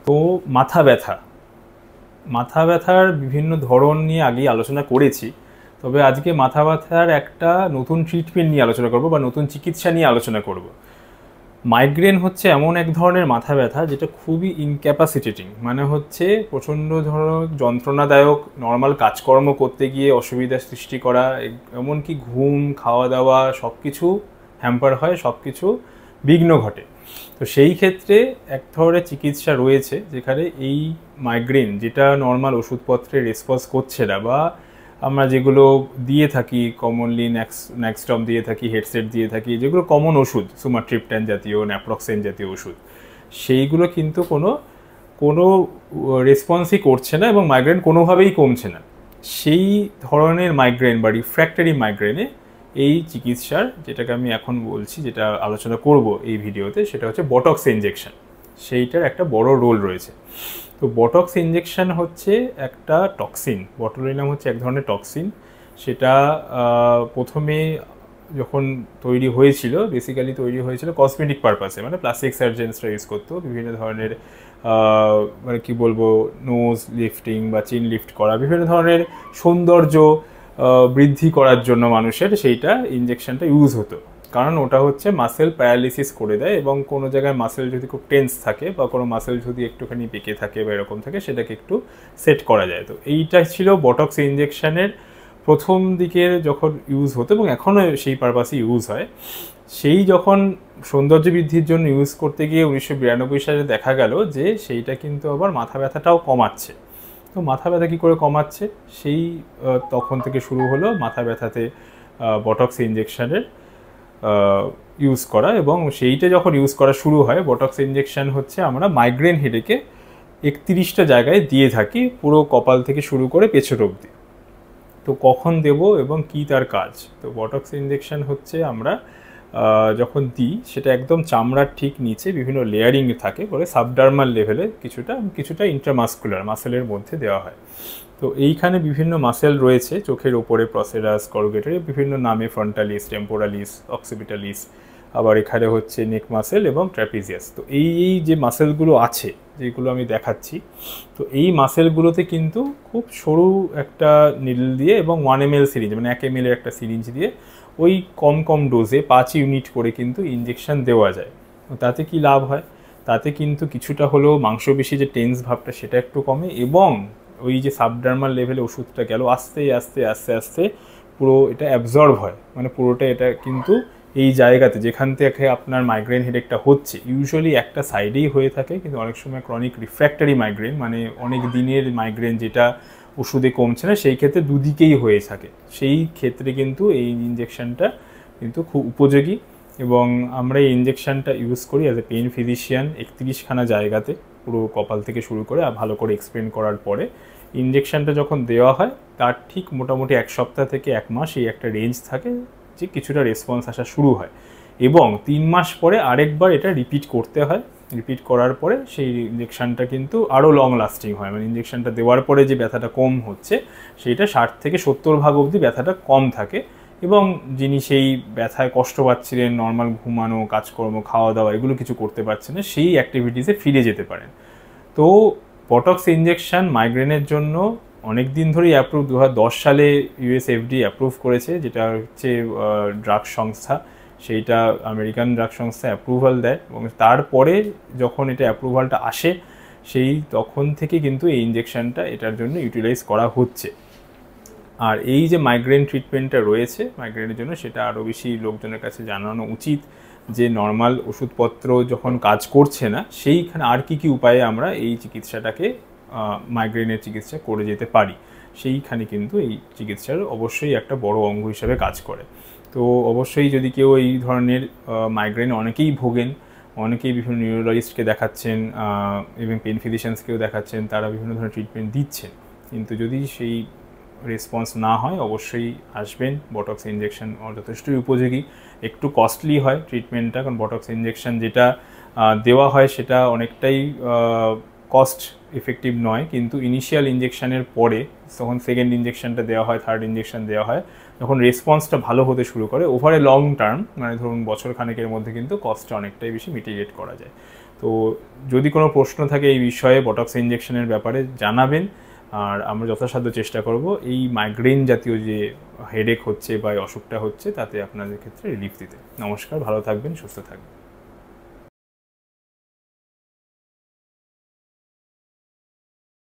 তো মাথা ব্যথা, মাথা ব্যথার বিভিন্ন ধরন নিয়ে আগেই আলোচনা করেছি, তবে আজকে মাথা ব্যথার একটা নতুন ট্রিটমেন্ট নিয়ে আলোচনা করব বা নতুন চিকিৎসা নিয়ে আলোচনা করব। মাইগ্রেন হচ্ছে এমন এক ধরনের মাথা ব্যথা যেটা খুবই ইনক্যাপাসিটেটিং, মানে হচ্ছে প্রচণ্ড ধরনের যন্ত্রণাদায়ক, নর্মাল কাজকর্ম করতে গিয়ে অসুবিধার সৃষ্টি করা, এমনকি ঘুম, খাওয়া দাওয়া সব কিছু হ্যাম্পার হয়, সব কিছু বিঘ্ন ঘটে। তো সেই ক্ষেত্রে এক ধরনের চিকিৎসা রয়েছে যেখানে এই মাইগ্রেন, যেটা নর্মাল ওষুধপত্রে রেসপন্স করছে না, বা আমরা যেগুলো দিয়ে থাকি কমনলি, ন্যাক্সটম দিয়ে থাকি, হেডসেট দিয়ে থাকি, যেগুলো কমন ওষুধ, সুমাট্রিপটান জাতীয়, ন্যাপ্রক্সেন জাতীয় ওষুধ, সেইগুলো কিন্তু কোনো কোনো রেসপন্সই করছে না এবং মাইগ্রেন কোনোভাবেই কমছে না। সেই ধরনের মাইগ্রেন বা রিফ্র্যাক্টরি মাইগ্রেনে এই চিকিৎসার, যেটাকে আমি এখন বলছি, যেটা আলোচনা করব এই ভিডিওতে, সেটা হচ্ছে বটক্স ইনজেকশন। সেইটার একটা বড় রোল রয়েছে। তো বটক্স ইনজেকশন হচ্ছে একটা টক্সিন, বটুলিনাম হচ্ছে এক ধরনের টক্সিন। সেটা প্রথমে যখন তৈরি হয়েছিল, বেসিক্যালি তৈরি হয়েছিল কসমেটিক পারপাসে, মানে প্লাস্টিক সার্জেন্সরা ইউজ করতো বিভিন্ন ধরনের, মানে কি বলবো, নোজ লিফটিং বা চিন লিফট করা, বিভিন্ন ধরনের সৌন্দর্য বৃদ্ধি করার জন্য মানুষের সেইটা ইনজেকশনটা ইউজ হতো। কারণ ওটা হচ্ছে মাসেল প্যারালিসিস করে দেয়, এবং কোনো জায়গায় মাসেল যদি খুব টেন্স থাকে বা কোনো মাসেল যদি একটুখানি বেঁকে থাকে বা এরকম থাকে, সেটাকে একটু সেট করা যায়। তো এইটা ছিল বটক্স ইনজেকশনের প্রথম দিকের যখন ইউজ হতো, এবং এখনও সেই পারপাসে ইউজ হয়। সেই যখন সৌন্দর্য বৃদ্ধির জন্য ইউজ করতে গিয়ে 1992 সালে দেখা গেল যে সেইটা কিন্তু আবার মাথা ব্যথাটাও কমাচ্ছে। তো মাথা ব্যথা কী করে কমাচ্ছে, সেই তখন থেকে শুরু হলো মাথা ব্যথাতে বটক্স ইনজেকশনের ইউজ করা। এবং সেইটা যখন ইউজ করা শুরু হয়, বটক্স ইনজেকশন হচ্ছে আমরা মাইগ্রেন হেডেকে 31টা জায়গায় দিয়ে থাকি, পুরো কপাল থেকে শুরু করে পেছন অবধি। তো কখন দেব এবং কি তার কাজ? তো বটক্স ইনজেকশন হচ্ছে আমরা যখন দিই, সেটা একদম চামড়ার ঠিক নিচে বিভিন্ন লেয়ারিং থাকে, বলে সাবডার্মাল লেভেলে কিছুটা কিছুটা ইন্ট্রামাসকুলার মাসেলের মধ্যে দেওয়া হয়। তো এইখানে বিভিন্ন মাসেল রয়েছে চোখের ওপরে, প্রসেরাস, করোগেটরি, বিভিন্ন নামে, ফ্রন্টালিস, টেম্পোরালিস, অক্সিপিটালিস, আবার এখানে হচ্ছে নেক মাসেল এবং ট্র্যাপিজিয়াস। তো এই এই যে মাসেলগুলো আছে, যেগুলো আমি দেখাচ্ছি, তো এই মাসেলগুলোতে কিন্তু খুব সরু একটা নিডল দিয়ে এবং 1 ml সিরিঞ্জ, মানে 1 ml এর একটা সিরিঞ্জ দিয়ে ওই কম কম ডোজে 5 ইউনিট করে কিন্তু ইনজেকশন দেওয়া যায়। তো তাতে কি লাভ হয়? তাতে কিন্তু কিছুটা হলেও মাংসপেশি যে টেন্স ভাবটা, সেটা একটু কমে, এবং ওই যে সাবডার্মাল লেভেলে ওষুধটা গেল, আস্তে আস্তে আস্তে আস্তে পুরো এটা অ্যাবজর্ব হয়, মানে পুরোটা এটা কিন্তু এই জায়গাতে যেখান থেকে আপনার মাইগ্রেন হেডেকটা হচ্ছে, ইউজুয়ালি একটা সাইডেই হয়ে থাকে, কিন্তু অনেক সময় ক্রনিক রিফ্র্যাক্টরি মাইগ্রেন, মানে অনেক দিনের মাইগ্রেন যেটা ওষুধে কমছে না, সেই ক্ষেত্রে দুদিকেই হয়ে থাকে। সেই ক্ষেত্রে কিন্তু এই ইনজেকশনটা কিন্তু খুব উপযোগী, এবং আমরা এই ইনজেকশনটা ইউজ করি অ্যাজ এ পেইন ফিজিশিয়ান 31খানা জায়গাতে, পুরো কপাল থেকে শুরু করে, ভালো করে এক্সপ্লেন করার পরে ইনজেকশনটা যখন দেওয়া হয়, তার ঠিক মোটামুটি 1 সপ্তাহ থেকে 1 মাস এই একটা রেঞ্জ থাকে যে কিছুটা রেসপন্স আসা শুরু হয়, এবং 3 মাস পরে আরেকবার এটা রিপিট করতে হয়। রিপিট করার পরে সেই ইনজেকশনটা কিন্তু আরও লং লাস্টিং হয়, মানে ইনজেকশনটা দেওয়ার পরে যে ব্যথাটা কম হচ্ছে, সেইটা 60 থেকে 70% অবধি ব্যথাটা কম থাকে, এবং যিনি সেই ব্যথায় কষ্ট পাচ্ছিলেন, নর্মাল ঘুমানো, কাজকর্ম, খাওয়া দাওয়া এগুলো কিছু করতে পারছেন না, সেই অ্যাক্টিভিটিসে ফিরে যেতে পারেন। তো বটক্স ইনজেকশন মাইগ্রেনের জন্য অনেক দিন ধরেই অ্যাপ্রুভ, 2010 সালে ইউএস এফডিএ অ্যাপ্রুভ করেছে, যেটা হচ্ছে ড্রাগ সংস্থা, সেইটা আমেরিকান ড্রাগ সংস্থা অ্যাপ্রুভাল দেয়, এবং তারপরে যখন এটা অ্যাপ্রুভালটা আসে, সেই তখন থেকে কিন্তু এই ইনজেকশনটা এটার জন্য ইউটিলাইজ করা হচ্ছে। আর এই যে মাইগ্রেন ট্রিটমেন্টটা রয়েছে মাইগ্রেনের জন্য, সেটা আরও বেশি লোকজনের কাছে জানানো উচিত, যে নর্মাল ওষুধপত্র যখন কাজ করছে না, সেইখানে আর কি কি উপায়ে আমরা এই চিকিৎসাটাকে, মাইগ্রেনের চিকিৎসা করে যেতে পারি, সেইখানে কিন্তু এই চিকিৎসার অবশ্যই একটা বড় অঙ্গ হিসাবে কাজ করে। তো অবশ্যই যদি কেউ এই ধরনের মাইগ্রেন, অনেকেই ভোগেন, অনেকেই বিভিন্ন নিউরোলজিস্টকে দেখাচ্ছেন এবং পেন ফিজিশিয়ানসকেও দেখাচ্ছেন, তারা বিভিন্ন ধরনের ট্রিটমেন্ট দিচ্ছেন, কিন্তু যদি সেই রেসপন্স না হয়, অবশ্যই আসবেন। বটক্স ইনজেকশন যথেষ্টই উপযোগী, একটু কস্টলি হয় ট্রিটমেন্টটা, কারণ বটক্স ইনজেকশন যেটা দেওয়া হয় সেটা অনেকটাই কস্ট এফেক্টিভ নয়, কিন্তু ইনিশিয়াল ইঞ্জেকশনের পরে তখন সেকেন্ড ইঞ্জেকশনটা দেওয়া হয়, থার্ড ইঞ্জেকশন দেওয়া হয়, যখন রেসপন্সটা ভালো হতে শুরু করে ওভার এ লং টার্ম, মানে ধরুন বছর খানেকের মধ্যে কিন্তু কস্টটা অনেকটাই বেশি মিটিগেট করা যায়। তো যদি কোনো প্রশ্ন থাকে এই বিষয়ে বটক্স ইঞ্জেকশনের ব্যাপারে জানাবেন, আর আমরা যথাসাধ্য চেষ্টা করব এই মাইগ্রেন জাতীয় যে হেডেক হচ্ছে বা অসুখটা হচ্ছে তাতে আপনাদের ক্ষেত্রে রিলিফ দিতে। নমস্কার, ভালো থাকবেন, সুস্থ থাকবেন।